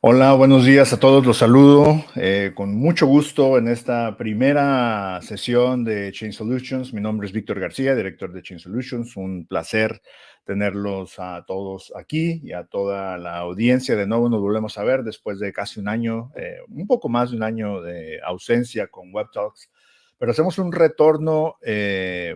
Hola, buenos días a todos, los saludo con mucho gusto en esta primera sesión de Change Solutions. Mi nombre es Víctor García, director de Change Solutions. Un placer tenerlos a todos aquí y a toda la audiencia. De nuevo nos volvemos a ver después de casi un año, un poco más de un año de ausencia con WEBtalks, pero hacemos un retorno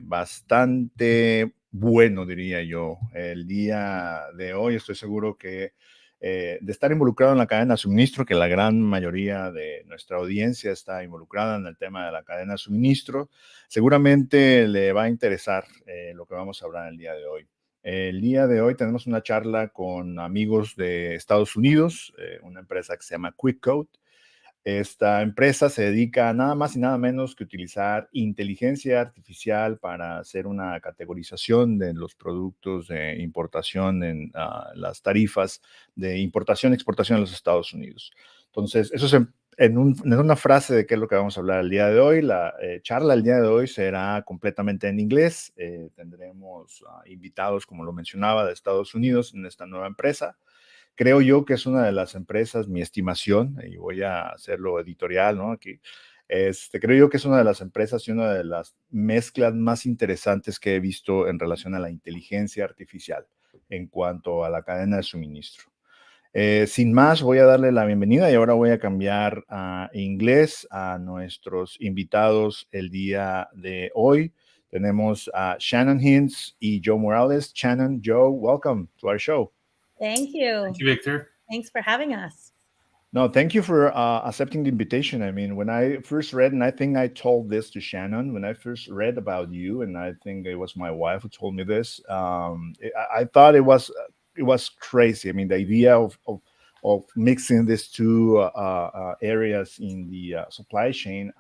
bastante bueno, diría yo. El día de hoy estoy seguro que de estar involucrado en la cadena de suministro, que la gran mayoría de nuestra audiencia está involucrada en el tema de la cadena de suministro, seguramente le va a interesar lo que vamos a hablar el día de hoy. El día de hoy tenemos una charla con amigos de Estados Unidos, una empresa que se llama QUICKCODE. Esta empresa se dedica a nada más y nada menos que utilizar inteligencia artificial para hacer una categorización de los productos de importación en las tarifas de importación y exportación a los Estados Unidos. Entonces, eso es en una frase de qué es lo que vamos a hablar el día de hoy. La charla el día de hoy será completamente en inglés. Tendremos invitados, como lo mencionaba, de Estados Unidos en esta nueva empresa. Creo yo que es una de las empresas, mi estimación, y voy a hacerlo editorial, ¿no? Aquí, creo yo que es una de las empresas y una de las mezclas más interesantes que he visto en relación a la inteligencia artificial en cuanto a la cadena de suministro. Sin más, voy a darle la bienvenida y ahora voy a cambiar a inglés a nuestros invitados el día de hoy. Tenemos a Shannon Hintz y Joe Morales. Shannon, Joe, welcome to our show. Thank you. Thank you, Victor. Thanks for having us. No, thank you for accepting the invitation. I mean, when I first read, and I think I told this to Shannon, when I first read about you, and I think it was my wife who told me this, I thought it was crazy. I mean, the idea of mixing these two areas in the supply chain.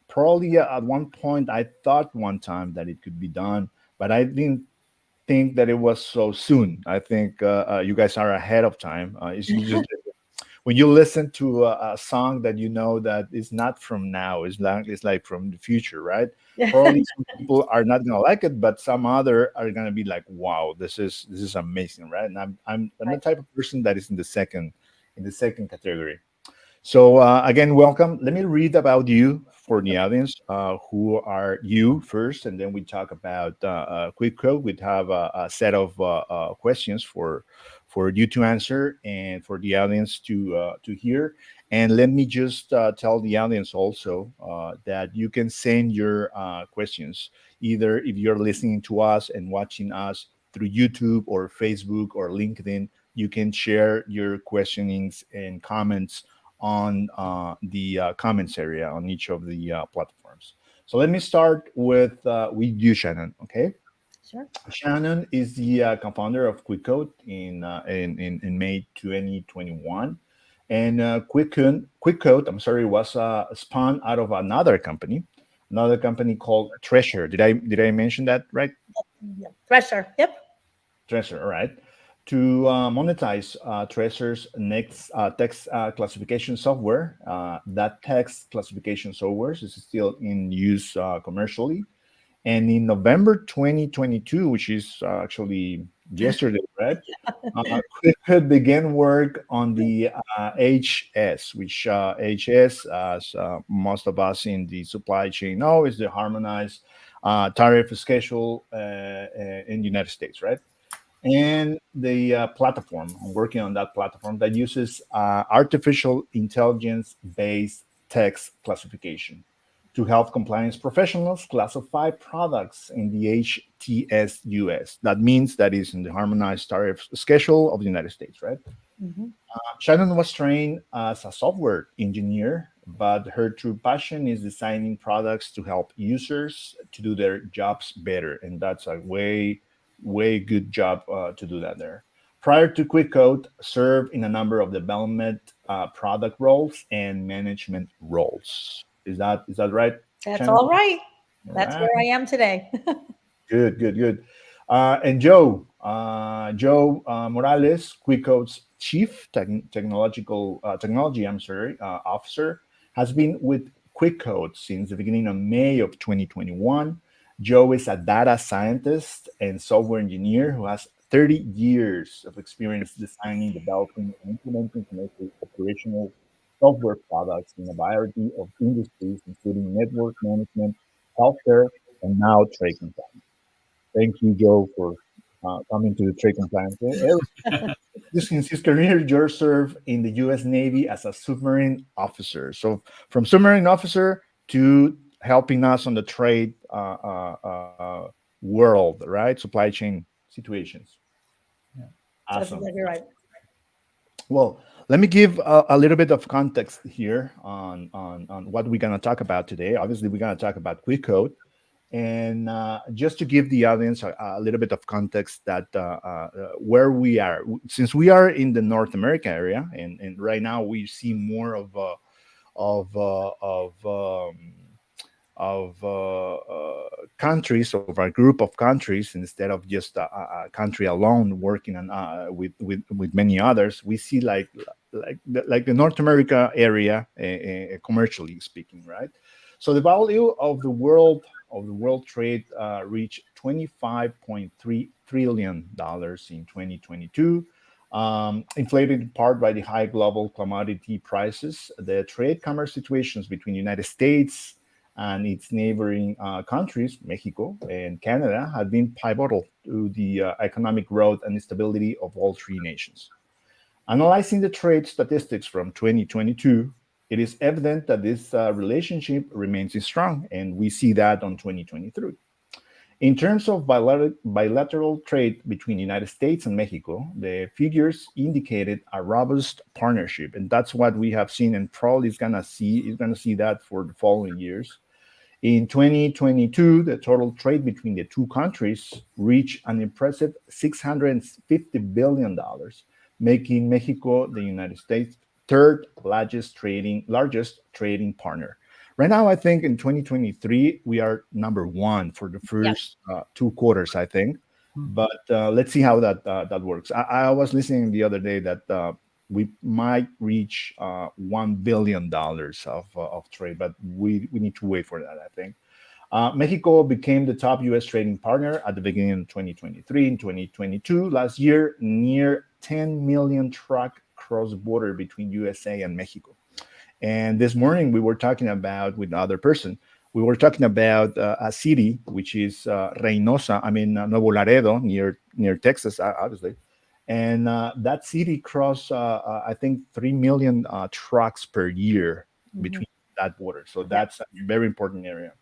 Probably at one point, I thought one time that it could be done, but I didn't think that it was so soon. I think you guys are ahead of time. It's just when you listen to a song that you know that is not from now, it's like from the future, right? Probably some people are not gonna like it, but some other are gonna be like, "Wow, this is amazing," right? And I'm the type of person that is in the second category. So again, welcome. Let me read about you for the audience. Who are you first, and then we talk about QuickCode. We have a set of questions for you to answer and for the audience to hear. And let me just tell the audience also that you can send your questions either if you're listening to us and watching us through YouTube or Facebook or LinkedIn. You can share your questionings and comments on the comments area on each of the platforms. So let me start with you, Shannon. Okay. Sure. Shannon is the co-founder of QuickCode in May 2021, and QuickCode, I'm sorry, was spun out of another company called Treasure. Did I mention that right? Yep. Treasure. Yep. Treasure. All right. To monetize Treasure's next text classification software. That text classification software is still in use commercially. And in November 2022, which is actually yesterday, right? QuickCode began work on the HS, which HS, as most of us in the supply chain know, is the harmonized tariff schedule in the United States, right? And the platform, I'm working on that platform that uses artificial intelligence-based text classification to help compliance professionals classify products in the HTS-US. That means that is in the harmonized tariff schedule of the United States, right? Mm-hmm. Shannon was trained as a software engineer, but her true passion is designing products to help users to do their jobs better. And that's a way good job to do that there. Prior to QuickCode, served in a number of development product roles and management roles. Is that right? That's Shannon? all right. All That's right. where I am today. Good. And Joe Morales, QuickCode's chief technology officer, has been with QuickCode since the beginning of May of 2021. Joe is a data scientist and software engineer who has 30 years of experience designing, developing, and implementing commercial operational software products in a variety of industries, including network management, healthcare, and now trade compliance. Thank you, Joe, for coming to the trade compliance. Since his career, George served in the U.S. Navy as a submarine officer. So from submarine officer to helping us on the trade world, right? Supply chain situations. Yeah. That's Awesome. exactly right. Well, let me give a little bit of context here on what we're going to talk about today. Obviously, we're going to talk about QUICKCODE. And just to give the audience a little bit of context that where we are, since we are in the North America area, and right now we see more of countries, of our group of countries, instead of just a country alone working on with many others. We see like the North America area, commercially speaking, right? So the value of the world trade reached $25.3 trillion in 2022. Inflated in part by the high global commodity prices, the trade commerce situations between the United States and its neighboring countries, Mexico and Canada, have been pivotal to the economic growth and stability of all three nations. Analyzing the trade statistics from 2022, it is evident that this relationship remains strong, and we see that on 2023. In terms of bilateral trade between the United States and Mexico, the figures indicated a robust partnership, and that's what we have seen, and probably is gonna see that for the following years. In 2022, the total trade between the two countries reached an impressive $650 billion, making Mexico the United States' third largest trading partner. Right now, I think in 2023, we are number one for the first 2 quarters, I think. But let's see how that works. I was listening the other day that we might reach $1 billion of trade, but we need to wait for that, I think. Mexico became the top U.S. trading partner at the beginning of 2023. In 2022, last year, near 10 million truck crossed border between USA and Mexico. And this morning, we were talking about with another person. We were talking about a city which is Reynosa. I mean Nuevo Laredo, near Texas, obviously. And that city crossed, I think, 3 million trucks per year between that border. So that's a very important area.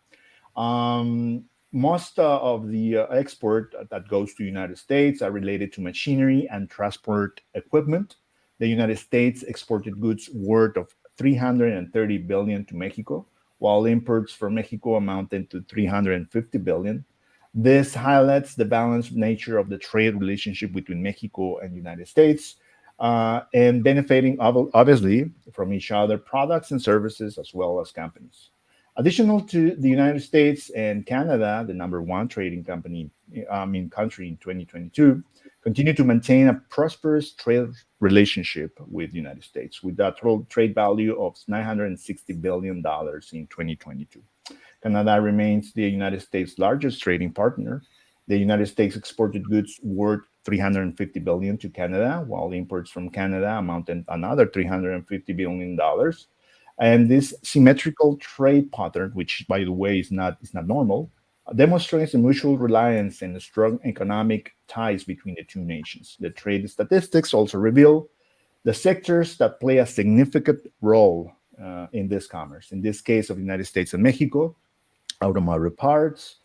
Most of the export that goes to the United States are related to machinery and transport equipment. The United States exported goods worth of 330 billion to Mexico, while imports from Mexico amounted to 350 billion. This highlights the balanced nature of the trade relationship between Mexico and the United States, and benefiting obviously from each other products and services as well as companies. Additional to the United States and Canada, the number one trading country in 2022, continue to maintain a prosperous trade relationship with the United States, with a total trade value of $960 billion in 2022. Canada remains the United States' largest trading partner. The United States exported goods worth 350 billion to Canada, while imports from Canada amounted another 350 billion dollars. And this symmetrical trade pattern, which by the way is not normal, demonstrates a mutual reliance and strong economic ties between the two nations. The trade statistics also reveal the sectors that play a significant role in this commerce. In this case of the United States and Mexico, automotive parts,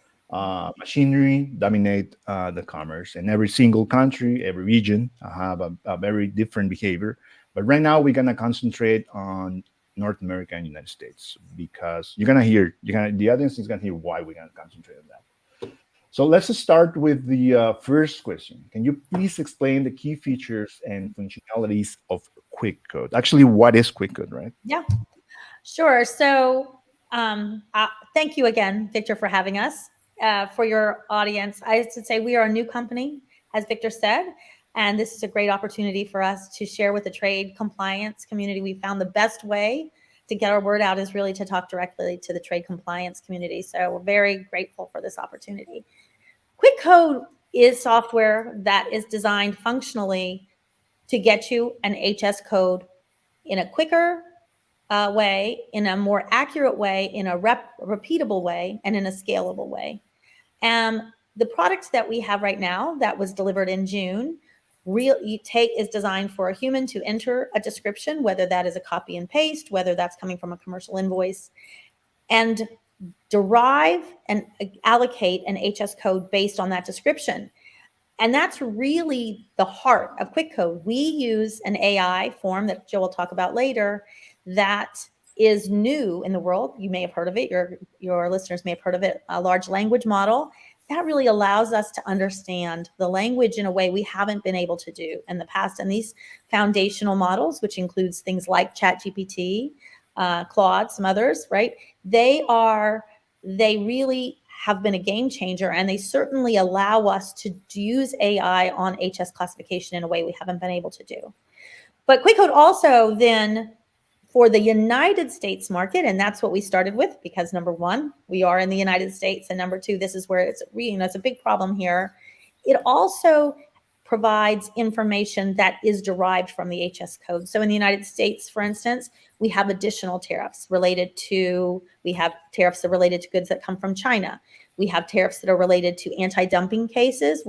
machinery dominate the commerce. And every single country, every region have a very different behavior. But right now, we're gonna concentrate on North America and United States because the audience is gonna hear why we're gonna concentrate on that. So let's just start with the first question. Can you please explain the key features and functionalities of QUICKCODE? Actually, what is QUICKCODE, right? Yeah, sure. So thank you again, Victor, for having us. For your audience, I should say we are a new company, as Victor said, and this is a great opportunity for us to share with the trade compliance community. We found the best way to get our word out is really to talk directly to the trade compliance community. So we're very grateful for this opportunity. QUICKCODE is software that is designed functionally to get you an HS code in a quicker way, in a more accurate way, in a repeatable way, and in a scalable way. The product that we have right now that was delivered in June is designed for a human to enter a description, whether that is a copy and paste, whether that's coming from a commercial invoice, and derive and allocate an HS code based on that description. And that's really the heart of QUICKCODE. We use an AI form that Joe will talk about later that is new in the world. You may have heard of it. Your listeners may have heard of it, a large language model. That really allows us to understand the language in a way we haven't been able to do in the past. And these foundational models, which includes things like ChatGPT, Claude, some others, right? They really have been a game changer, and they certainly allow us to use AI on HS classification in a way we haven't been able to do. But QUICKCODE also then, for the United States market, and that's what we started with, because number one, we are in the United States, and number two, this is where it's a big problem here. It also provides information that is derived from the HS code. So in the United States, for instance, we have additional tariffs related to goods that come from China. We have tariffs that are related to anti-dumping cases,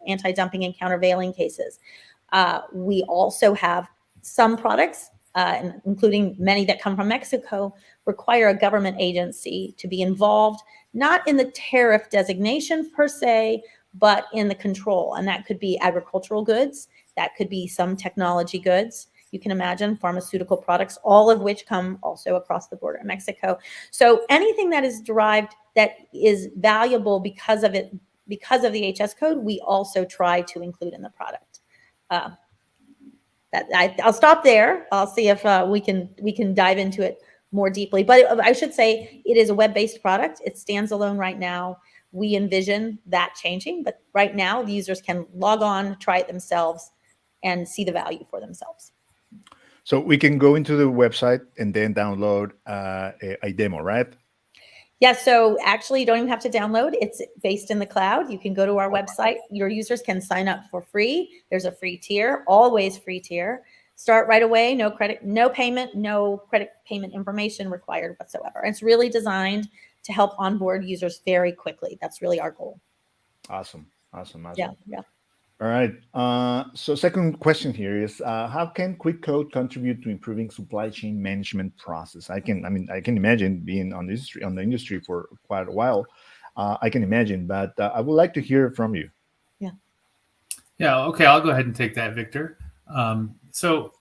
anti-dumping and countervailing cases. We also have some products, including many that come from Mexico, require a government agency to be involved, not in the tariff designation per se, but in the control. And that could be agricultural goods, that could be some technology goods. You can imagine pharmaceutical products, all of which come also across the border in Mexico. So anything that is derived that is valuable because of the HS code, we also try to include in the product. I'll stop there. I'll see if we can dive into it more deeply. But I should say it is a web-based product. It stands alone right now. We envision that changing, but right now the users can log on, try it themselves, and see the value for themselves. So we can go into the website and then download a demo, right? Yeah, so actually you don't even have to download. It's based in the cloud. You can go to our website. Your users can sign up for free. There's a free tier, always free tier. Start right away, no credit, no payment, no credit payment information required whatsoever. And it's really designed to help onboard users very quickly. That's really our goal. Awesome. Yeah. All right. So second question here is, how can QUICKCODE contribute to improving supply chain management process? I can imagine being on the industry for quite a while. I can imagine, but I would like to hear from you. Yeah. Okay. I'll go ahead and take that, Victor. So,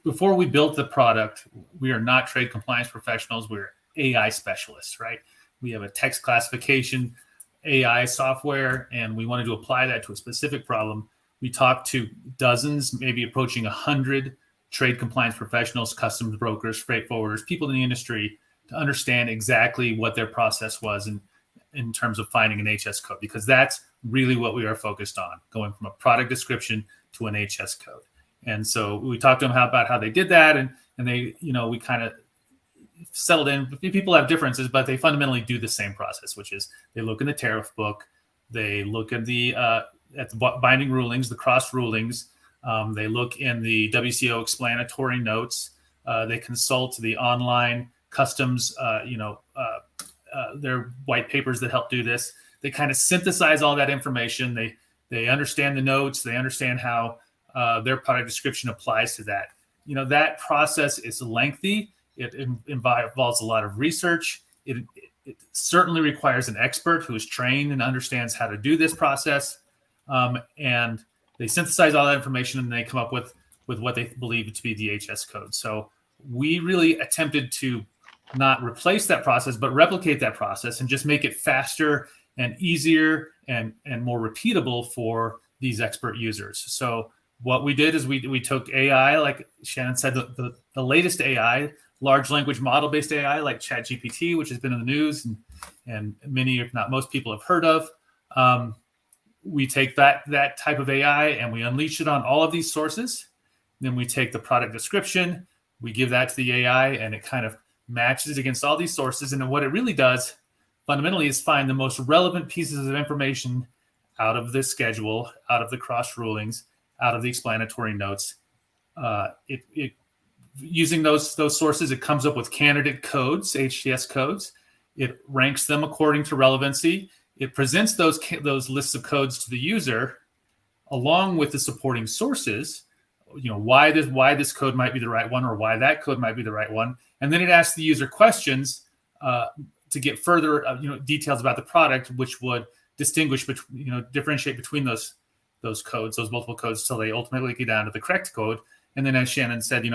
before we built the product, we are not trade compliance professionals. We're AI specialists, right? We have a text classification AI software, and we wanted to apply that to a specific problem. We talked to dozens, maybe approaching 100 trade compliance professionals, customs brokers, freight forwarders, people in the industry to understand exactly what their process was in terms of finding an HS code, because that's really what we are focused on, going from a product description to an HS code. And so we talked to them about how they did that, and they, we kind of settled in. People have differences, but they fundamentally do the same process, which is they look in the tariff book, they look at the binding rulings, the cross rulings, they look in the WCO explanatory notes, they consult the online customs, their white papers that help do this. They kind of synthesize all that information. They understand the notes. They understand how their product description applies to that. That process is lengthy. It involves a lot of research. It certainly requires an expert who is trained and understands how to do this process. And they synthesize all that information, and they come up with what they believe to be the HS code. So we really attempted to not replace that process, but replicate that process and just make it faster and easier and more repeatable for these expert users. So what we did is we took AI, like Shannon said, the latest AI, large language model based AI like ChatGPT, which has been in the news and many, if not most people have heard of. We take that type of AI and we unleash it on all of these sources. Then we take the product description, we give that to the AI, and it kind of matches against all these sources. And then what it really does, fundamentally is find the most relevant pieces of information out of the schedule, out of the cross rulings, out of the explanatory notes. Using those sources, it comes up with candidate codes, HTS codes. It ranks them according to relevancy. It presents those lists of codes to the user along with the supporting sources, why this code might be the right one or why that code might be the right one. And then it asks the user questions to get further details about the product, which would distinguish between, differentiate between those codes, those multiple codes, till they ultimately get down to the correct code. And then, as Shannon said,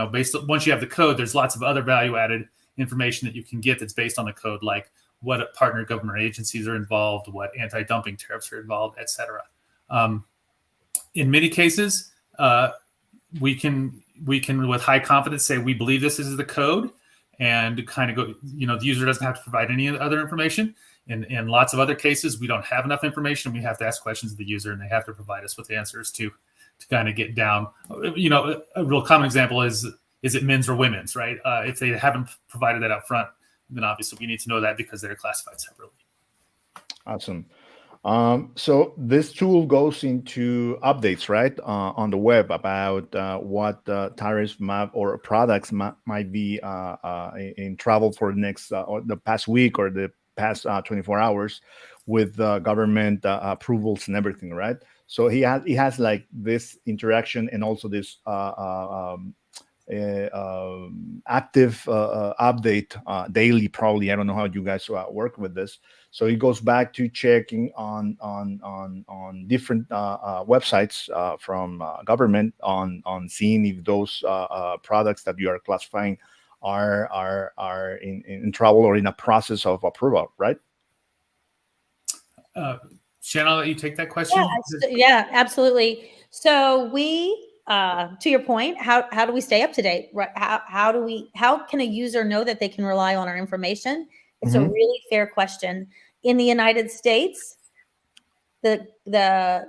once you have the code, there's lots of other value-added information that you can get that's based on the code, like what partner government agencies are involved, what anti-dumping tariffs are involved, et cetera. In many cases, we can with high confidence say we believe this is the code, and kind of go, the user doesn't have to provide any other information. In lots of other cases, we don't have enough information. We have to ask questions of the user, and they have to provide us with answers to kind of get down. A real common example is it men's or women's, right? If they haven't provided that up front, then obviously we need to know that because they're classified separately. Awesome. So this tool goes into updates, right, on the web about what tariffs or products might be in travel for the next or the past week or the past 24 hours with government approvals and everything, right? So he has like this interaction and also this active update daily, probably. I don't know how you guys work with this. So he goes back to checking on different websites from government on seeing if those products that you are classifying are in trouble or in a process of approval, right? Shannon, I'll let you take that question. Yeah, absolutely. So we, to your point, how do we stay up to date? Right? How can a user know that they can rely on our information? It's a really fair question. In the United States, the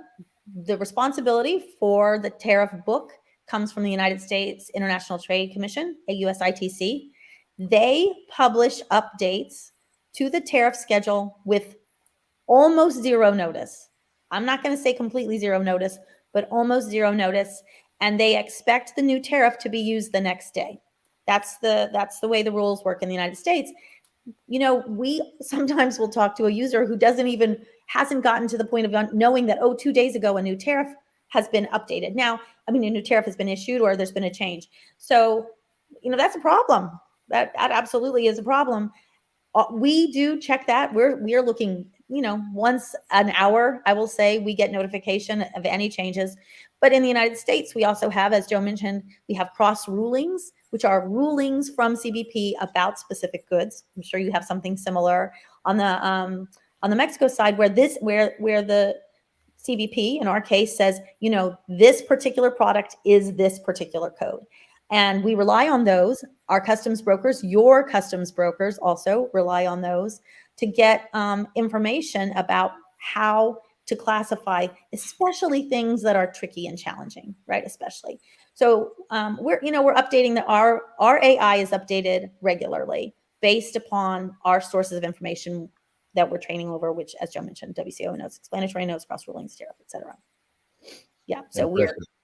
responsibility for the tariff book comes from the United States International Trade Commission, USITC. They publish updates to the tariff schedule with almost zero notice. I'm not going to say completely zero notice, but almost zero notice. And they expect the new tariff to be used the next day. That's the way the rules work in the United States. We sometimes will talk to a user who hasn't gotten to the point of knowing that, 2 days ago, a new tariff has been updated. Now, a new tariff has been issued or there's been a change. So, that's a problem. That absolutely is a problem. We do check that. We're looking, once an hour, I will say, we get notification of any changes. But in the United States, we also have, as Joe mentioned, we have cross rulings, which are rulings from CBP about specific goods. I'm sure you have something similar on the Mexico side, where the CBP, in our case, says, this particular product is this particular code. And we rely on those. Our customs brokers, your customs brokers also rely on those to get information about how to classify, especially things that are tricky and challenging, right? Especially. So we're updating our AI is updated regularly based upon our sources of information that we're training over, which, as Joe mentioned, WCO notes, explanatory notes, cross rulings, tariff, et cetera. Yeah. So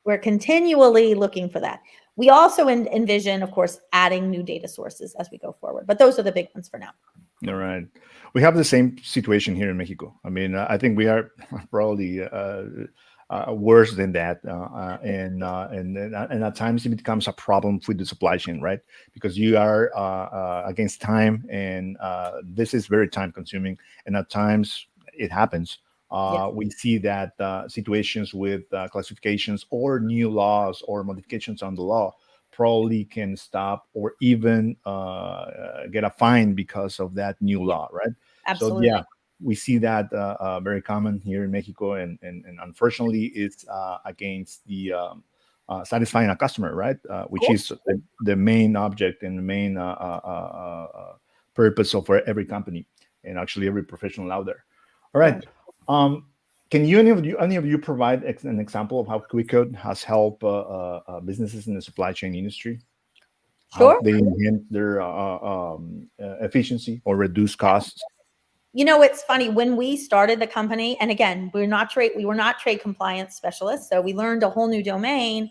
we're continually looking for that. We also envision, of course, adding new data sources as we go forward, but those are the big ones for now. All right. We have the same situation here in Mexico. I think we are probably worse than that, and at times it becomes a problem with the supply chain, right? Because you are against time, and this is very time consuming, and at times it happens. We see that situations with classifications or new laws or modifications on the law probably can stop or even get a fine because of that new law, right? Absolutely. So, we see that very common here in Mexico, and unfortunately, it's against the satisfying a customer, right? Which is the main object and the main purpose of every company and actually every professional out there. All right. Can any of you provide an example of how QUICKCODE has helped businesses in the supply chain industry? Sure. How they enhance their efficiency or reduce costs? It's funny, when we started the company, and again, we were not trade compliance specialists, so we learned a whole new domain.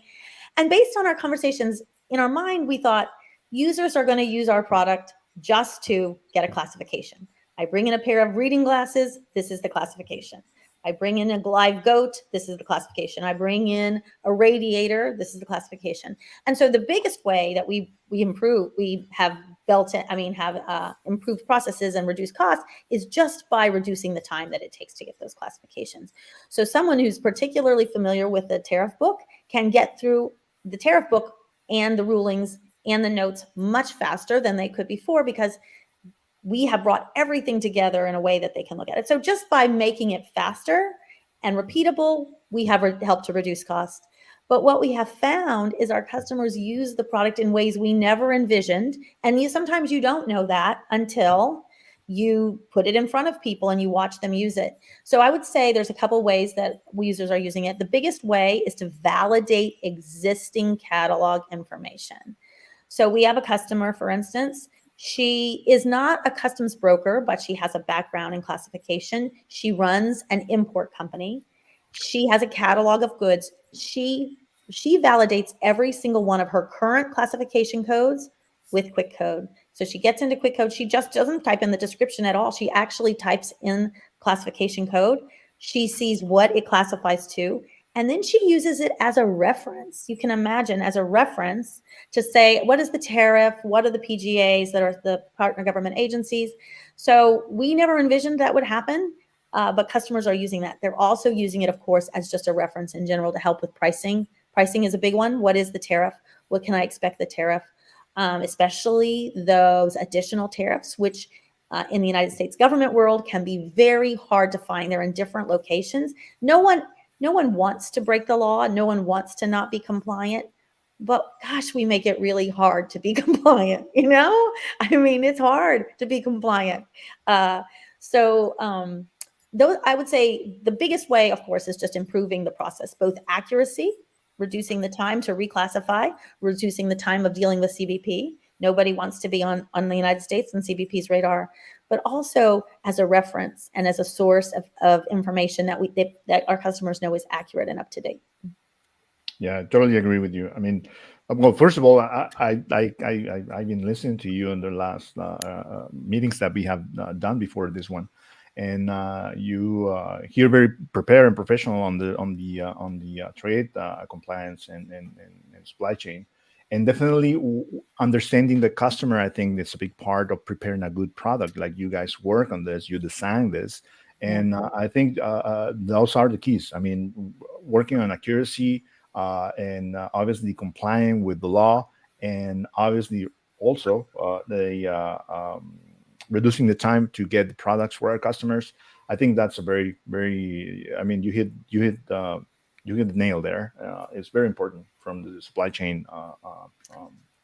And based on our conversations in our mind, we thought users are going to use our product just to get a classification. I bring in a pair of reading glasses, this is the classification. I bring in a live goat, this is the classification. I bring in a radiator, this is the classification. And so the biggest way that we have improved processes and reduced costs is just by reducing the time that it takes to get those classifications. So someone who's particularly familiar with the tariff book can get through the tariff book and the rulings and the notes much faster than they could before, because we have brought everything together in a way that they can look at it. So just by making it faster and repeatable, we have helped to reduce cost. But what we have found is our customers use the product in ways we never envisioned. And sometimes you don't know that until you put it in front of people and you watch them use it. So I would say there's a couple ways that users are using it. The biggest way is to validate existing catalog information. So we have a customer, for instance. She is not a customs broker, but she has a background in classification. She runs an import company. She has a catalog of goods. She validates every single one of her current classification codes with QUICKCODE. So she gets into QUICKCODE. She just doesn't type in the description at all. She actually types in classification code. She sees what it classifies to, and then she uses it as a reference. You can imagine, as a reference to say, what is the tariff? What are the PGAs that are the partner government agencies? So we never envisioned that would happen, but customers are using that. They're also using it, of course, as just a reference in general to help with pricing. Pricing is a big one. What is the tariff? What can I expect the tariff? Especially those additional tariffs, which in the United States government world can be very hard to find. They're in different locations. No one wants to break the law. No one wants to not be compliant. But gosh, we make it really hard to be compliant. I mean, it's hard to be compliant. Those, I would say the biggest way, of course, is just improving the process, both accuracy, reducing the time to reclassify, reducing the time of dealing with CBP. Nobody wants to be on the United States and CBP's radar, but also as a reference and as a source of information that our customers know is accurate and up to date. Yeah, I totally agree with you. I mean, well, first of all, I've been listening to you in the last meetings that we have done before this one, and you here very prepared and professional on the trade compliance and supply chain. And definitely understanding the customer, I think that's a big part of preparing a good product. Like you guys work on this, you design this. And I think those are the keys. I mean, working on accuracy and obviously complying with the law, and obviously also reducing the time to get the products for our customers. I think that's a very, very, I mean, you hit the nail there. It's very important from the supply chain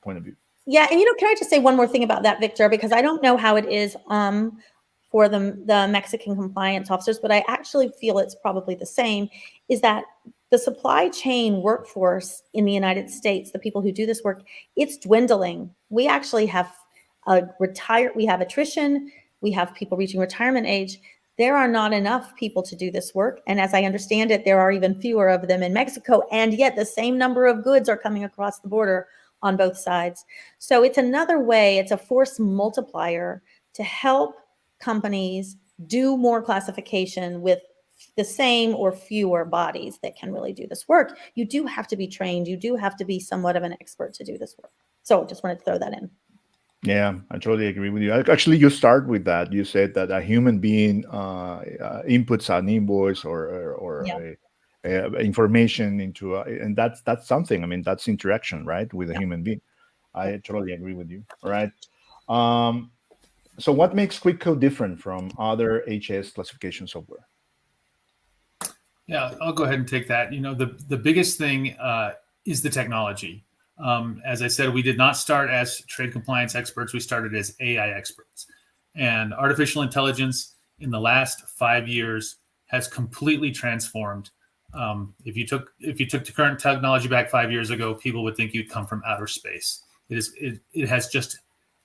point of view. Yeah, and can I just say one more thing about that, Victor? Because I don't know how it is for the Mexican compliance officers, but I actually feel it's probably the same. Is that the supply chain workforce in the United States, the people who do this work, it's dwindling. We actually have we have attrition. We have people reaching retirement age. There are not enough people to do this work. And as I understand it, there are even fewer of them in Mexico. And yet the same number of goods are coming across the border on both sides. So it's another way, it's a force multiplier to help companies do more classification with the same or fewer bodies that can really do this work. You do have to be trained. You do have to be somewhat of an expert to do this work. So just wanted to throw that in. Yeah, I totally agree with you. Actually, you start with that. You said that a human being inputs an invoice or information into, and that's something. I mean, that's interaction, right, with a human being. I totally agree with you. All right. So what makes QUICKCODE different from other HS classification software? Yeah, I'll go ahead and take that. The biggest thing is the technology. As I said, we did not start as trade compliance experts. We started as AI experts. And artificial intelligence in the last 5 years has completely transformed. If you took the current technology back 5 years ago, people would think you'd come from outer space. It has just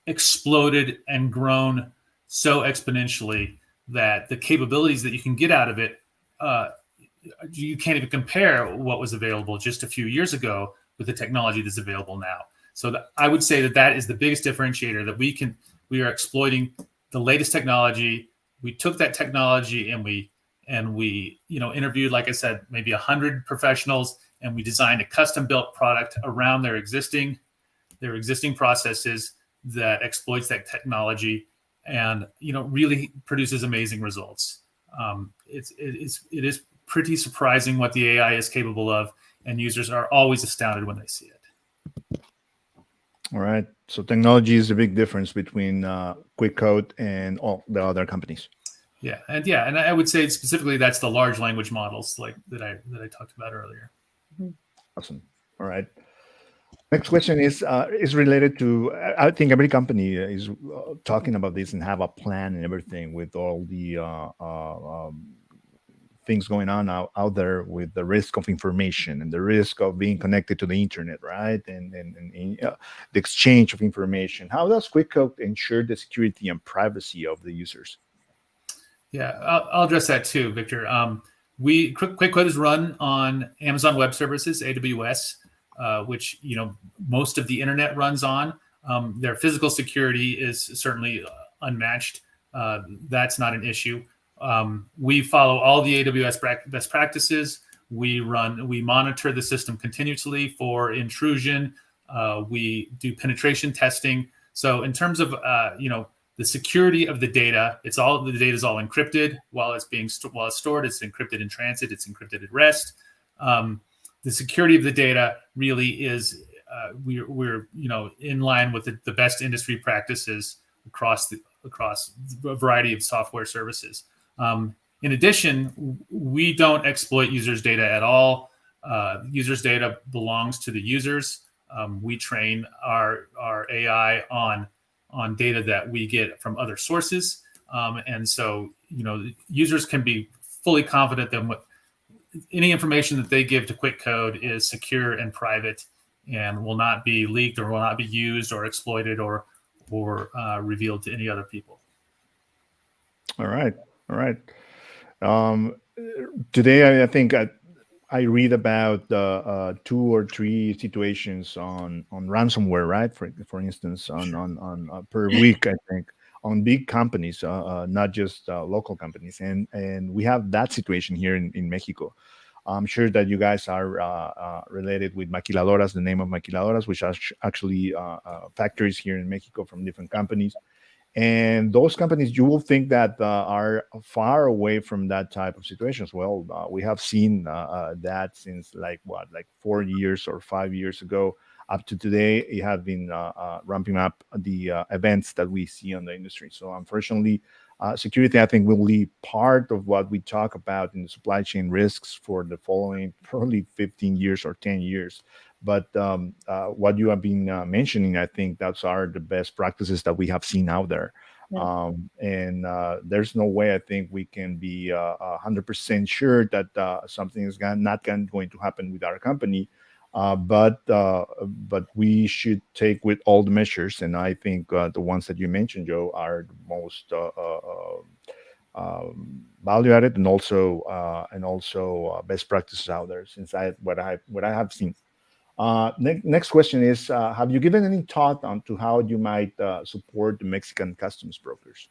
exploded and grown so exponentially that the capabilities that you can get out of it, you can't even compare what was available just a few years ago with the technology that's available now. So I would say that is the biggest differentiator, that we are exploiting the latest technology. We took that technology and we interviewed, like I said, maybe 100 professionals, and we designed a custom built product around their existing processes that exploits that technology, and really produces amazing results. It is pretty surprising what the AI is capable of, and users are always astounded when they see it. All right. So technology is a big difference between QUICKCODE and all the other companies. Yeah, and I would say specifically that's the large language models like that I talked about earlier. Awesome. All right. Next question is related to, I think every company is talking about this and have a plan and everything, with all the things going on out there, with the risk of information and the risk of being connected to the internet, right? And the exchange of information. How does QUICKCODE ensure the security and privacy of the users? Yeah, I'll address that too, Victor. QUICKCODE is run on Amazon Web Services, AWS, which most of the internet runs on. Their physical security is certainly unmatched. That's not an issue. We follow all the AWS best practices. We monitor the system continuously for intrusion. We do penetration testing. So in terms of the security of the data, the data is all encrypted while it's stored. It's encrypted in transit. It's encrypted at rest. The security of the data really is we're in line with the best industry practices across a variety of software services. In addition, we don't exploit users' data at all. Users' data belongs to the users. We train our AI on data that we get from other sources, and so users can be fully confident that any information that they give to QUICKCODE is secure and private, and will not be leaked or will not be used or exploited or revealed to any other people. All right. Today, I think I read about 2 or 3 situations on ransomware, right? For instance, on per week, I think, on big companies, not just local companies, and we have that situation here in Mexico. I'm sure that you guys are related with maquiladoras, the name of maquiladoras, which are actually factories here in Mexico from different companies. And those companies, you will think that are far away from that type of situations. Well, we have seen that since like 4 years or 5 years ago up to today. It has been ramping up the events that we see on the industry. So unfortunately, security, I think, will be part of what we talk about in the supply chain risks for the following probably 15 years or 10 years. But what you have been mentioning, I think those are the best practices that we have seen out there. Yeah. And there's no way, I think, we can be 100% sure that something is not going to happen with our company. But we should take with all the measures. And I think the ones that you mentioned, Joe, are the most value added and also best practices out there, since what I have seen. Next question is, have you given any thought onto how you might support the Mexican customs brokers?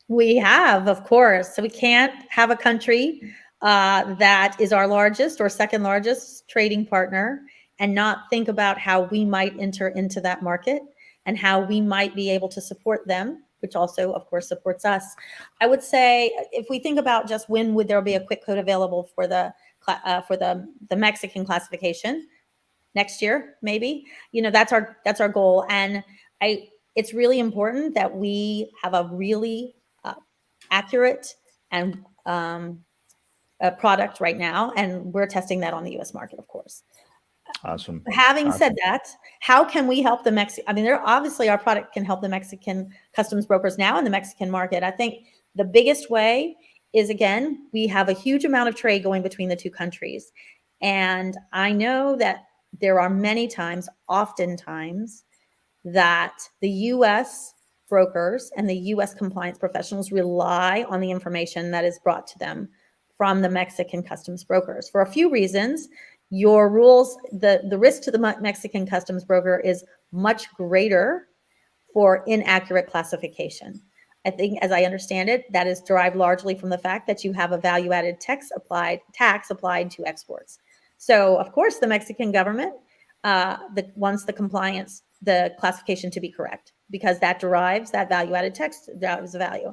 We have, of course. So we can't have a country that is our largest or second largest trading partner and not think about how we might enter into that market and how we might be able to support them, which also, of course, supports us. I would say, if we think about just when would there be a QUICKCODE available for the Mexican classification, next year, maybe, that's our goal. And it's really important that we have a really accurate and a product right now, and we're testing that on the U.S. market, of course. Awesome. Having said that, how can we help the Mexican? I mean, obviously our product can help the Mexican customs brokers now in the Mexican market. I think the biggest way is, again, we have a huge amount of trade going between the two countries, and I know that there are oftentimes, that the U.S. brokers and the U.S. compliance professionals rely on the information that is brought to them from the Mexican customs brokers for a few reasons. Your rules, the risk to the Mexican customs broker is much greater for inaccurate classification. I think, as I understand it, that is derived largely from the fact that you have a value-added tax applied to exports. So, of course, the Mexican government wants the classification to be correct, because that derives that value-added tax drives the value.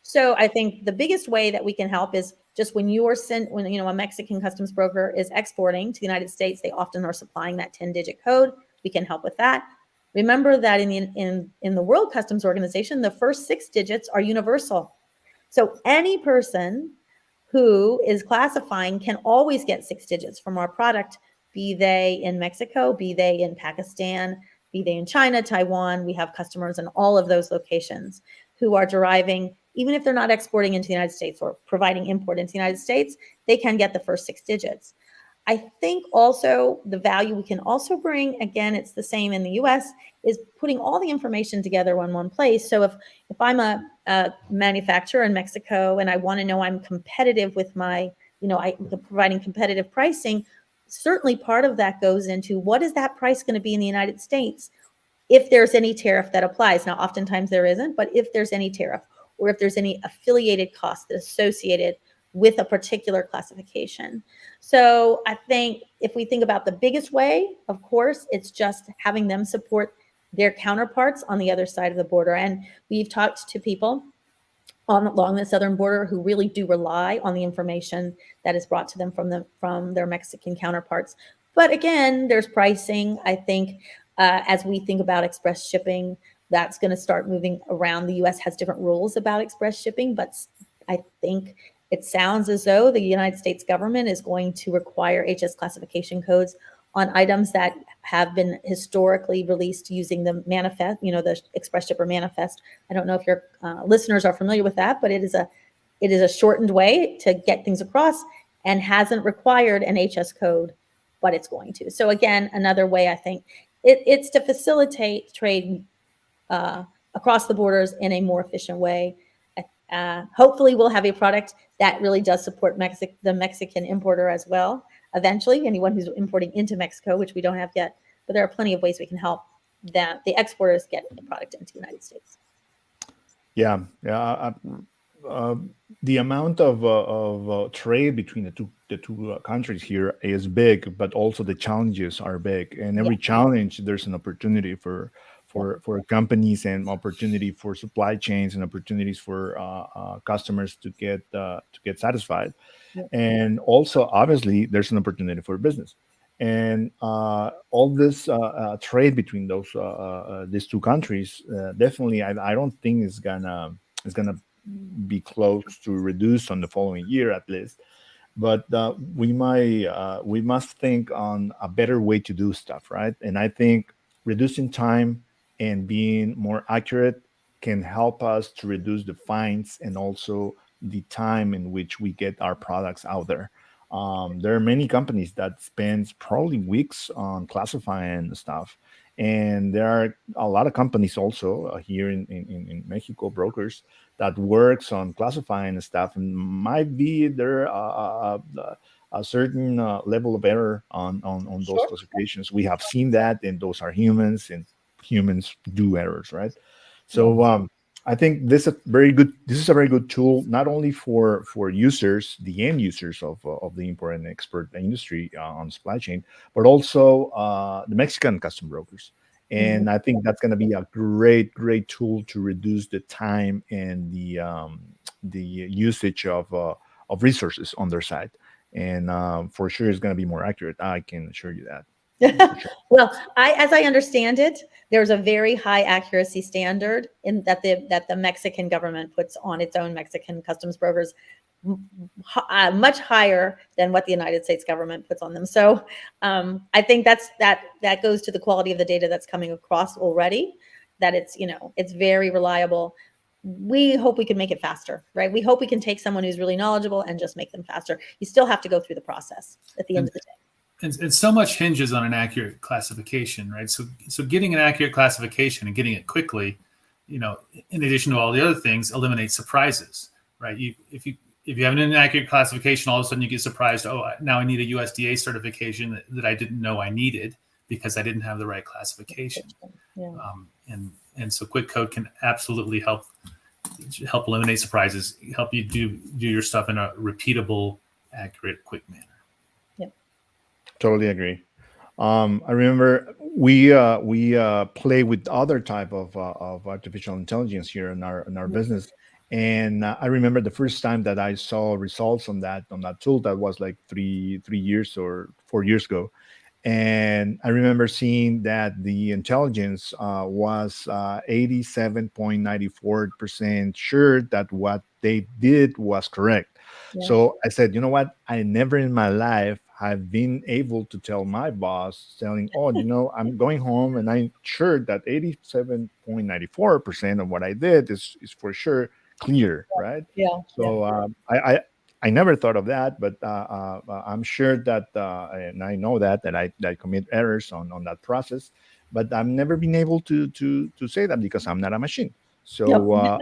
So, I think the biggest way that we can help is just when a Mexican customs broker is exporting to the United States, they often are supplying that 10-digit code. We can help with that. Remember that in the World Customs Organization, the first 6 digits are universal. So any person who is classifying can always get 6 digits from our product, be they in Mexico, be they in Pakistan, be they in China, Taiwan. We have customers in all of those locations who are deriving, even if they're not exporting into the United States or providing import into the United States, they can get the first 6 digits. I think also the value we can also bring, again, it's the same in the US, is putting all the information together in one place. So if I'm a manufacturer in Mexico and I want to know I'm competitive with my, providing competitive pricing, certainly part of that goes into what is that price going to be in the United States if there's any tariff that applies. Now, oftentimes there isn't, but if there's any tariff or if there's any affiliated cost that's associated with a particular classification. So I think if we think about the biggest way, of course, it's just having them support their counterparts on the other side of the border. And we've talked to people along the southern border who really do rely on the information that is brought to them from their Mexican counterparts. But again, there's pricing. I think as we think about express shipping, that's going to start moving around. The U.S. has different rules about express shipping, but I think it sounds as though the United States government is going to require HS classification codes on items that have been historically released using the manifest, the express shipper manifest. I don't know if your listeners are familiar with that, but it is a shortened way to get things across and hasn't required an HS code, but it's going to. So again, another way I think it's to facilitate trade across the borders in a more efficient way. Hopefully we'll have a product that really does support the Mexican importer as well. Eventually, anyone who's importing into Mexico, which we don't have yet, but there are plenty of ways we can help the exporters get the product into the United States. Yeah. The amount of trade between the two countries here is big, but also the challenges are big. And every challenge, there's an opportunity for companies and opportunity for supply chains and opportunities for customers to get satisfied. And also, obviously, there's an opportunity for business. And all this trade between these two countries, definitely, I don't think is gonna be close to reduce on the following year at least. But we must think on a better way to do stuff, right? And I think reducing time and being more accurate can help us to reduce the fines and also the time in which we get our products out there. There are many companies that spend probably weeks on classifying stuff. And there are a lot of companies also here in Mexico, brokers that works on classifying stuff, and might be there a certain level of error on those classifications. We have seen that, and those are humans, and humans do errors, right? So I think this is a very good tool, not only for users, the end users of the import and export industry on supply chain, but also the Mexican custom brokers. And I think that's going to be a great tool to reduce the time and the usage of resources on their side. And for sure, it's going to be more accurate. I can assure you that. Sure. Well, as I understand it, there's a very high accuracy standard in that the Mexican government puts on its own Mexican customs brokers, much higher than what the United States government puts on them. So I think that goes to the quality of the data that's coming across already, that it's very reliable. We hope we can make it faster, right? We hope we can take someone who's really knowledgeable and just make them faster. You still have to go through the process at the end of the day. And so much hinges on an accurate classification, right? So getting an accurate classification and getting it quickly in addition to all the other things, eliminate surprises, right? If you have an inaccurate classification, all of a sudden you get surprised. Oh, now I need a USDA certification that I didn't know I needed because I didn't have the right classification. Yeah. And so QUICKCODE can absolutely help eliminate surprises, help you do your stuff in a repeatable, accurate, quick manner. Yep. Totally agree. I remember we play with other type of artificial intelligence here in our business, and I remember the first time that I saw results on that tool. That was like 3 years or 4 years ago, and I remember seeing that the intelligence was 87.94% sure that what they did was correct. Yeah. So I said, you know what? I never in my life have been able to tell my boss, telling, oh, I'm going home and I'm sure that 87.94% of what I did is for sure clear, right? Yeah. So I never thought of that, but I'm sure that, and I know that I commit errors on that process, but I've never been able to say that because I'm not a machine. So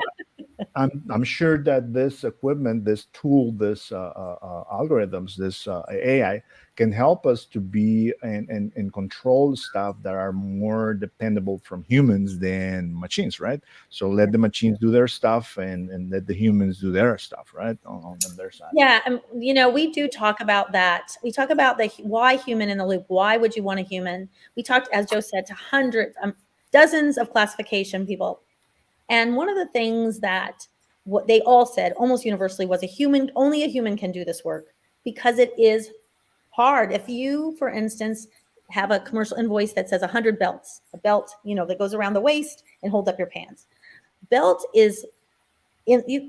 I'm sure that this equipment, this tool, this algorithms, this AI can help us to be and control stuff that are more dependable from humans than machines, right? So let the machines do their stuff and let the humans do their stuff, right? On their side. Yeah, and we do talk about that. We talk about the why human in the loop. Why would you want a human? We talked, as Joe said, to hundreds, dozens of classification people. And one of the things that what they all said almost universally was only a human can do this work because it is hard. If you, for instance, have a commercial invoice that says 100 belts, a belt, that goes around the waist and holds up your pants. Belt is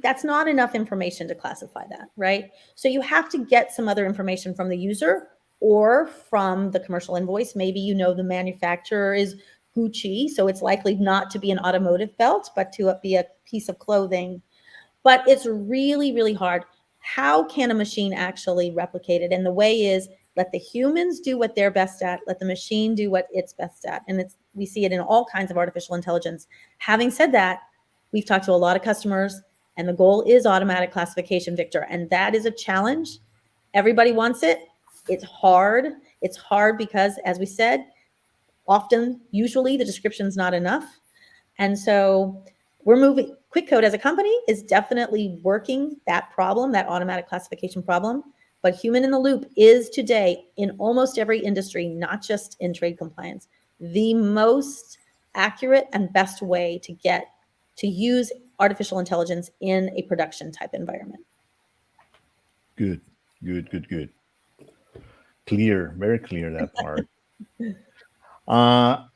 that's not enough information to classify that, right? So you have to get some other information from the user or from the commercial invoice. Maybe the manufacturer is Gucci, so it's likely not to be an automotive belt, but to be a piece of clothing. But it's really, really hard. How can a machine actually replicate it? And the way is let the humans do what they're best at, let the machine do what it's best at. And we see it in all kinds of artificial intelligence. Having said that, we've talked to a lot of customers, and the goal is automatic classification, Victor. And that is a challenge. Everybody wants it. It's hard. It's hard because, as we said, usually the description's not enough. And so we're moving. QUICKCODE as a company is definitely working that problem, that automatic classification problem. But human in the loop is today in almost every industry, not just in trade compliance, the most accurate and best way to use artificial intelligence in a production type environment. Good. Clear, very clear, that part.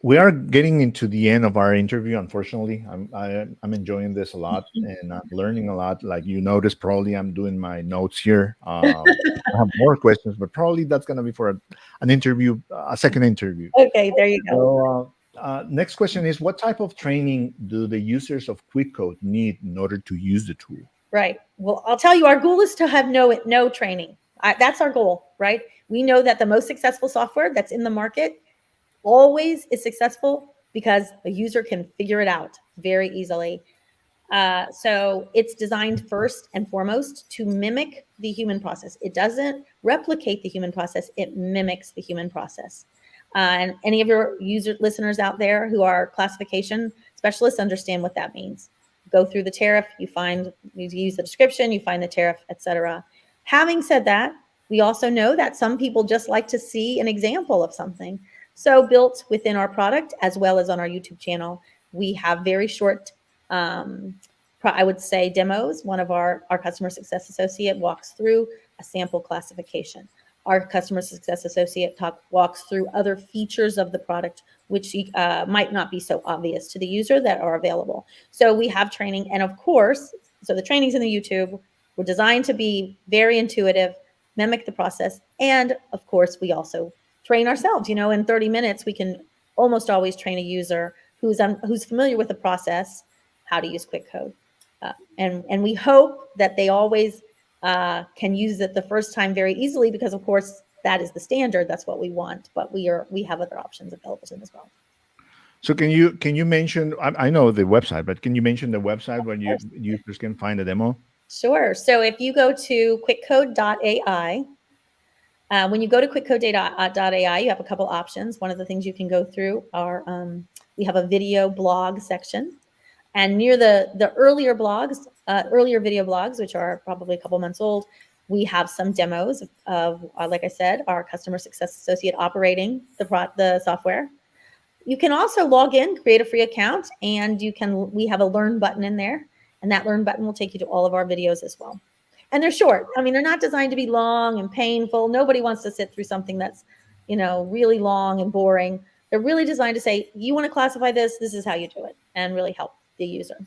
We are getting into the end of our interview. Unfortunately, I'm enjoying this a lot and I'm learning a lot. Like you noticed, probably I'm doing my notes here. I have more questions, but probably that's going to be for an interview, a second interview. Okay, there you go. So, next question is, what type of training do the users of QUICKCODE need in order to use the tool? Right. Well, I'll tell you, our goal is to have no training. That's our goal, right? We know that the most successful software that's in the market always is successful because a user can figure it out very easily. So it's designed first and foremost to mimic the human process. It doesn't replicate the human process. It mimics the human process. And any of your listeners out there who are classification specialists understand what that means. Go through the tariff, you use the description, you find the tariff, etc. Having said that, we also know that some people just like to see an example of something. So built within our product, as well as on our YouTube channel, we have very short, I would say, demos. One of our customer success associate walks through a sample classification. Our customer success associate walks through other features of the product, which might not be so obvious to the user that are available. So we have training. And of course, so the trainings in the YouTube were designed to be very intuitive, mimic the process. And of course, we also train ourselves. In 30 minutes, we can almost always train a user who's familiar with the process, how to use QUICKCODE. And we hope that they always can use it the first time very easily, because of course that is the standard. That's what we want, but we have other options available to them as well. So can you mention? I know the website, but can you mention the website where you users can find the demo? Sure. So if you go to QUICKCODE.ai, when you go to QUICKCODE.ai, you have a couple options. One of the things you can go through are we have a video blog section, and near the earlier blogs, earlier video blogs, which are probably a couple months old, we have some demos of like I said, our customer success associate operating the software. You can also log in, create a free account, and we have a learn button in there, and that learn button will take you to all of our videos as well. And they're short. I mean, they're not designed to be long and painful. Nobody wants to sit through something that's, really long and boring. They're really designed to say, you want to classify this is how you do it, and really help the user.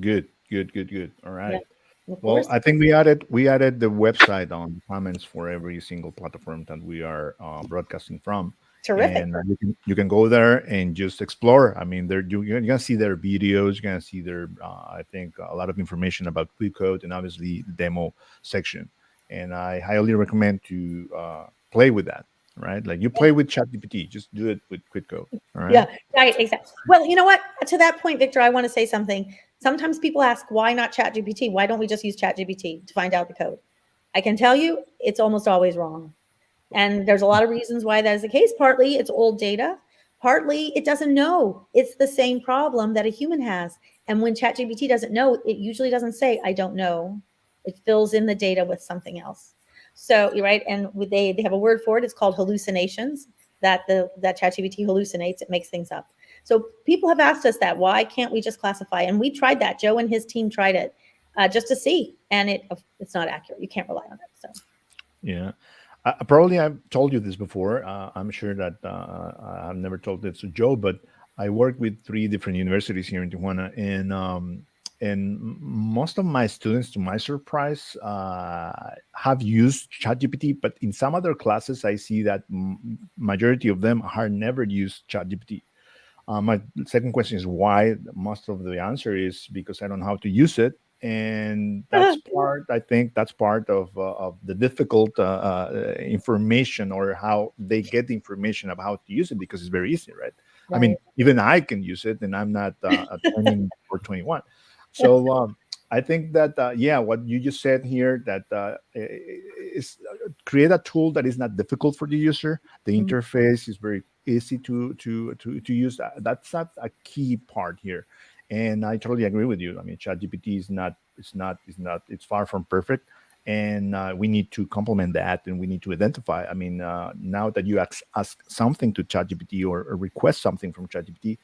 Good. All right. Yeah, well, I think we added the website on comments for every single platform that we are broadcasting from. Terrific. And you can go there and just explore. I mean, you're gonna see their videos. You're gonna see their I think a lot of information about QUICKCODE and obviously the demo section. And I highly recommend to play with that. Right, like you play with ChatGPT, just do it with QUICKCODE. All right. Yeah, right, exactly. Well, you know what? To that point, Victor, I want to say something. Sometimes people ask, why not ChatGPT? Why don't we just use ChatGPT to find out the code? I can tell you, it's almost always wrong. And there's a lot of reasons why that is the case. Partly it's old data. Partly it doesn't know. It's the same problem that a human has. And when ChatGPT doesn't know, it usually doesn't say, I don't know. It fills in the data with something else. So you're right. And they have a word for it. It's called hallucinations, that ChatGPT hallucinates. It makes things up. So people have asked us that. Why can't we just classify? And we tried that. Joe and his team tried it just to see. And it's not accurate. You can't rely on it. So yeah. Probably I've told you this before. I'm sure that I've never told this to Joe, but I work with 3 different universities here in Tijuana, and most of my students, to my surprise, have used ChatGPT. But in some other classes, I see that majority of them have never used ChatGPT. My second question is why. Most of the answer is because I don't know how to use it. And that's I think that's part of the difficult information, or how they get the information about how to use it, because it's very easy, right? I mean, even I can use it, and I'm not 20 or 21. So I think that, what you just said here, that is create a tool that is not difficult for the user. The interface is very easy to use. That's not a key part here. And I totally agree with you. I mean, ChatGPT it's far from perfect. And we need to complement that, and we need to identify. I mean, now that you ask something to ChatGPT or request something from ChatGPT,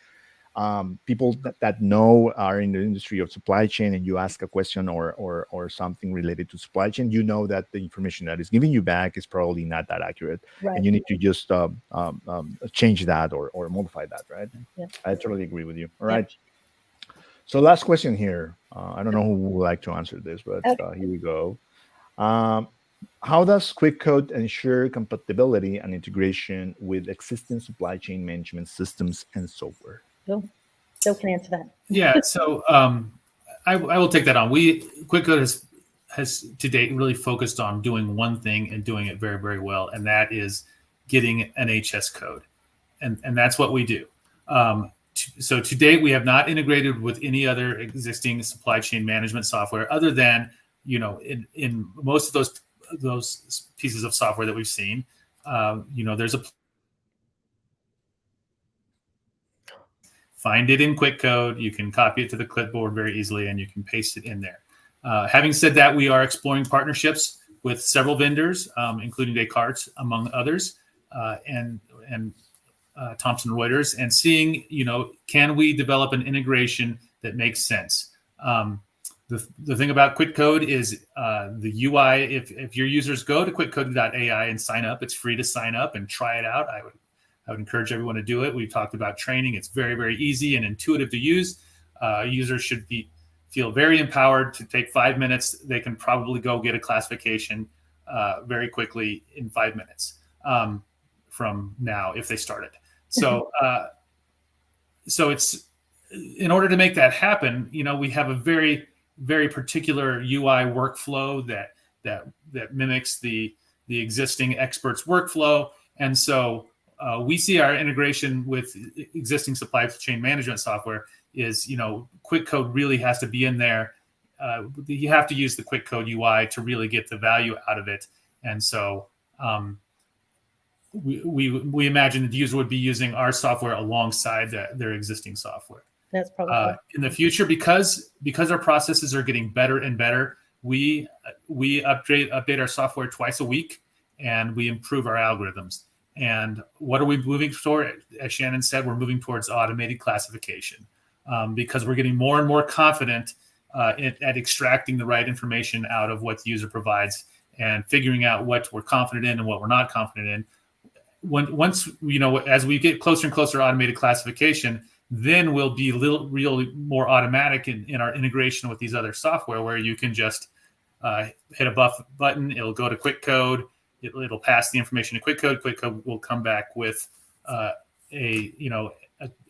people that know are in the industry of supply chain, and you ask a question or something related to supply chain, you know that the information that is giving you back is probably not that accurate, and you need to just change that or modify that, right? Yeah. I totally agree with you. All right. So last question here. I don't know who would like to answer this, but here we go. How does QUICKCODE ensure compatibility and integration with existing supply chain management systems and software? Joe can answer that. Yeah, so I will take that on. QUICKCODE has to date really focused on doing one thing and doing it very, very well, and that is getting an HS code, and that's what we do. So to date, we have not integrated with any other existing supply chain management software, other than, in most of those pieces of software that we've seen, there's find it in QUICKCODE. You can copy it to the clipboard very easily, and you can paste it in there. Having said that, we are exploring partnerships with several vendors, including Descartes, among others, and Thomson Reuters, and seeing, can we develop an integration that makes sense? The thing about QUICKCODE is the UI. If your users go to QUICKCODE.ai and sign up, it's free to sign up and try it out. I would encourage everyone to do it. We've talked about training. It's very, very easy and intuitive to use. Users should feel very empowered to take 5 minutes. They can probably go get a classification very quickly in 5 minutes from now if they started. So, so it's, in order to make that happen, we have a very, very particular UI workflow that mimics the existing experts workflow. And so we see our integration with existing supply chain management software is, QuickCode really has to be in there. You have to use the QuickCode UI to really get the value out of it. And so we imagine the user would be using our software alongside their existing software. That's probably in the future, because our processes are getting better and better. We update our software twice a week, and we improve our algorithms. And what are we moving toward? As Shannon said, we're moving towards automated classification because we're getting more and more confident at extracting the right information out of what the user provides and figuring out what we're confident in and what we're not confident in. Once, as we get closer and closer to automated classification, then we'll be really more automatic in our integration with these other software, where you can just hit a button, it'll go to QuickCode, it'll pass the information to QuickCode. QuickCode will come back with a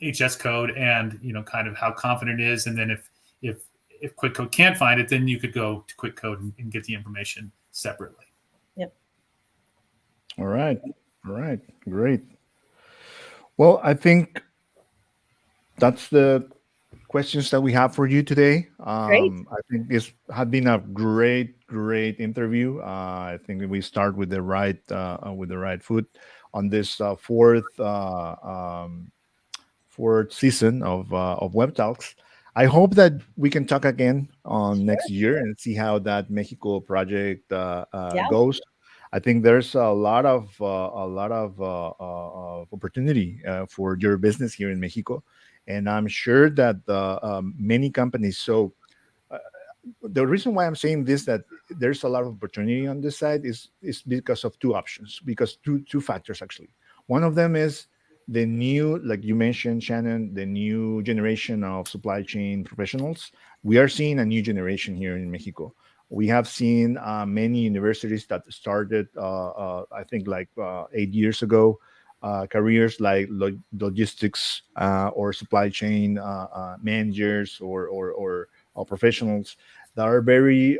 HS code and kind of how confident it is, and then if QuickCode can't find it, then you could go to QuickCode and get the information separately. Yep. All right, great. Well, I think that's the questions that we have for you today. Great. I think this had been a great interview. I think we start with the right foot on this fourth season of WEBtalks. I hope that we can talk again on next year and see how that Mexico project goes. I think there's a lot of opportunity for your business here in Mexico. And I'm sure that many companies. So the reason why I'm saying this, that there's a lot of opportunity on this side, is because of two factors actually. One of them is the new, like you mentioned, Shannon, the new generation of supply chain professionals. We are seeing a new generation here in Mexico. We have seen many universities that started, I think, like 8 years ago. Careers like logistics or supply chain managers or professionals that are very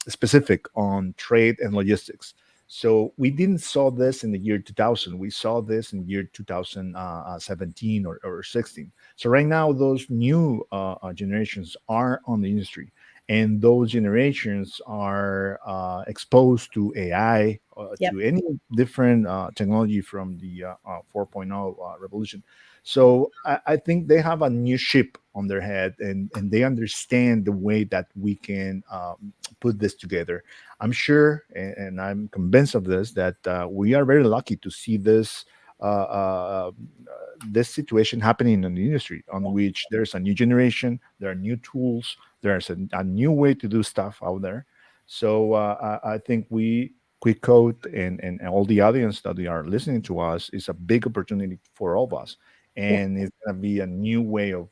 specific on trade and logistics. So we didn't saw this in the year 2000. We saw this in the year 2017 or 16. So right now, those new generations are on the industry. And those generations are exposed to AI, to any different technology from the 4.0 revolution. So I think they have a new ship on their head, and they understand the way that we can put this together. I'm sure, and I'm convinced of this, that we are very lucky to see this this situation happening in the industry, on which there's a new generation, there are new tools, there's a new way to do stuff out there. So I think QuickCode and all the audience that they are listening to us is a big opportunity for all of us, and it's going to be a new way of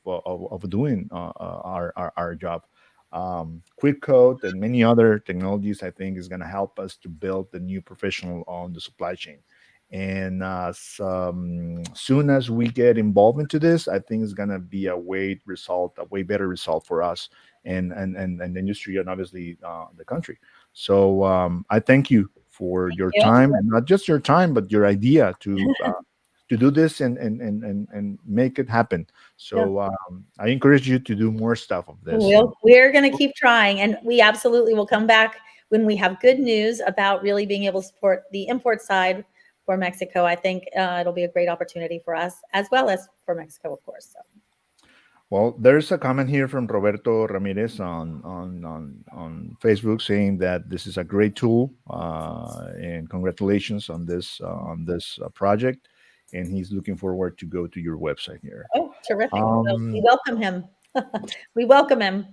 doing our job. QuickCode and many other technologies, I think, is going to help us to build the new professional on the supply chain. And soon as we get involved into this, I think it's gonna be a way better result for us and the industry, and obviously the country. So I thank you for your time, and not just your time, but your idea to do this and make it happen. So I encourage you to do more stuff of this. We're going to keep trying, and we absolutely will come back when we have good news about really being able to support the import side for Mexico. I think it'll be a great opportunity for us, as well as for Mexico, of course. So. Well, there's a comment here from Roberto Ramirez on Facebook saying that this is a great tool, and congratulations on this project. And he's looking forward to go to your website here. Oh, terrific! We welcome him. We welcome him.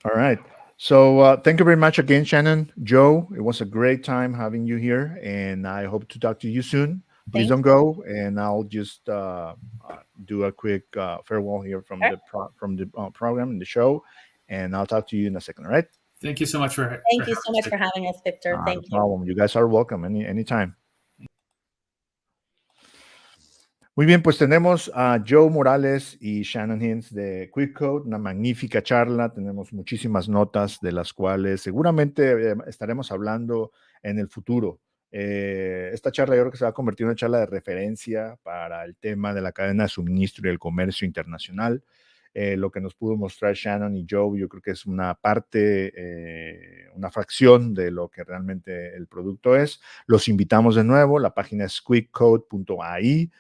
All right. So thank you very much again, Shannon. Joe, it was a great time having you here, and I hope to talk to you soon. Please don't go, and I'll just do a quick farewell here from the program and the show, and I'll talk to you in a second. All right? Thank you so much for having us, Victor. Thank you. No problem. You guys are welcome anytime. Muy bien, pues tenemos a Joe Morales y Shannon Hinds de QuickCode, una magnífica charla, tenemos muchísimas notas de las cuales seguramente estaremos hablando en el futuro. Esta charla yo creo que se va a convertir en una charla de referencia para el tema de la cadena de suministro y el comercio internacional. Lo que nos pudo mostrar Shannon y Joe, yo creo que es una parte, una fracción de lo que realmente el producto es. Los invitamos de nuevo, la página es QUICKCODE.ai.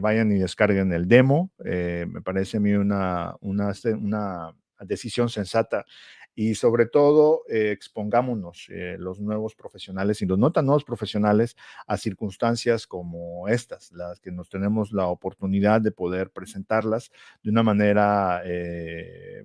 Vayan y descarguen el demo. Me parece a mí una decisión sensata. Y sobre todo, expongámonos los nuevos profesionales y los no tan nuevos profesionales a circunstancias como estas, las que nos tenemos la oportunidad de poder presentarlas de una manera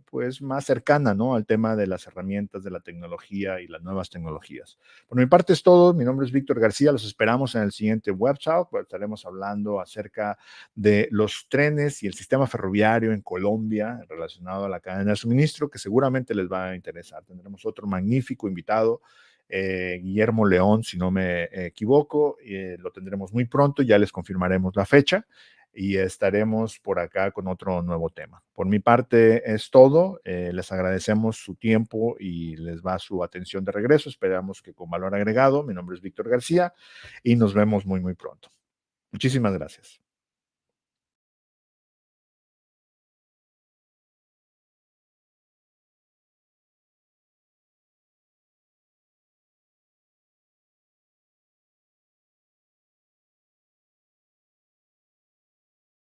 pues más cercana, ¿no? Al tema de las herramientas, de la tecnología y las nuevas tecnologías. Por mi parte es todo. Mi nombre es Víctor García. Los esperamos en el siguiente WEBtalk. Estaremos hablando acerca de los trenes y el sistema ferroviario en Colombia relacionado a la cadena de suministro, que seguramente les va a interesar. Tendremos otro magnífico invitado, Guillermo León, si no me equivoco. Lo tendremos muy pronto, ya les confirmaremos la fecha y estaremos por acá con otro nuevo tema. Por mi parte es todo. Les agradecemos su tiempo y les va su atención de regreso. Esperamos que con valor agregado. Mi nombre es Víctor García y nos vemos muy, muy pronto. Muchísimas gracias.